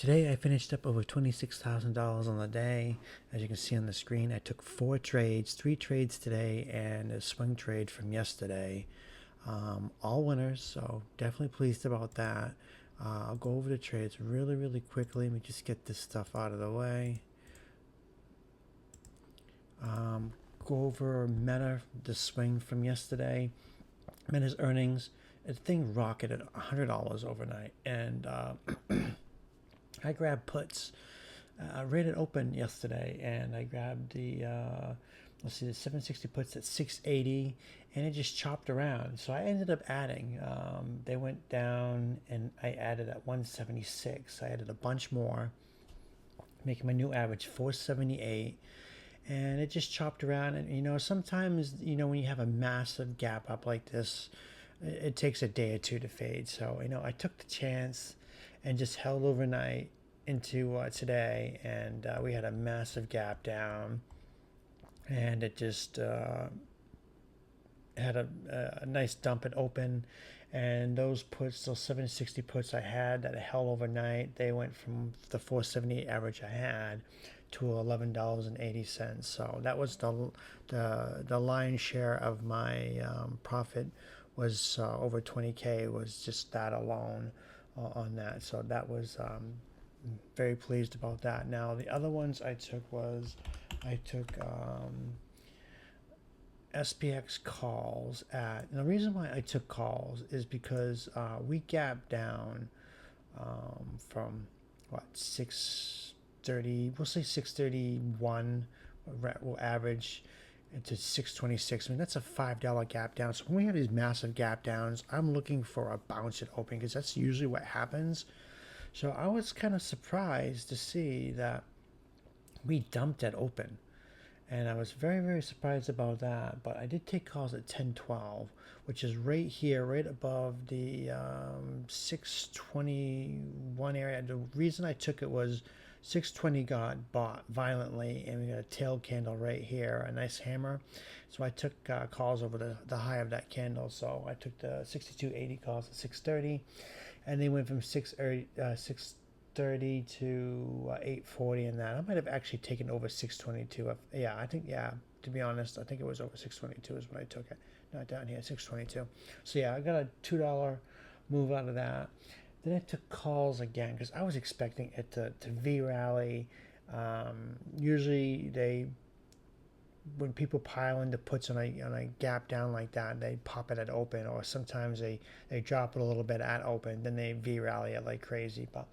Today I finished up over $26,000 on the day. As you can see on the screen, I took 4 trades, 3 trades today, and a swing trade from yesterday. All winners, so definitely pleased about that. I'll go over the trades really, really quickly. Let me just get this stuff out of the way. Go over Meta, the swing from yesterday. Meta's earnings. The thing rocketed $100 overnight, and I grabbed puts. I rated open yesterday, and I grabbed let's see, the 760 puts at 680, and it just chopped around. So I ended up adding. They went down, and I added at 176. I added a bunch more, making my new average 478. And it just chopped around. And sometimes when you have a massive gap up like this, it takes a day or two to fade. So I took the chance and just held overnight into today, and we had a massive gap down, and it just had a nice dump at open. And those puts, those 760 puts I had that I held overnight, they went from the 478 average I had to $11.80. So that was the lion's share of my profit. Was over 20K. Was just that alone on that. So that was very pleased about that. Now the other ones I took SPX calls at. And the reason why I took calls is because we gapped down from what 630. We'll say 631. We'll average to 626. I mean, that's a $5 gap down. So when we have these massive gap downs, I'm looking for a bounce at open because that's usually what happens. So I was kind of surprised to see that we dumped at open. And I was very, very surprised about that. But I did take calls at 1012, which is right here, right above the 621 area. The reason I took it was 620 got bought violently, and we got a tail candle right here, a nice hammer. So I took calls over the high of that candle. So I took the 6280 calls at 630, and they went from 630 to 840 in that. I might have actually taken over 622. Yeah, I think, yeah, to be honest, I think it was over 622 is when I took it. Not down here, 622. So yeah, I got a $2 move out of that. Then I took calls again because I was expecting it to V rally. Usually when people pile into puts on a gap down like that, they pop it at open, or sometimes they drop it a little bit at open, then they V rally it like crazy. But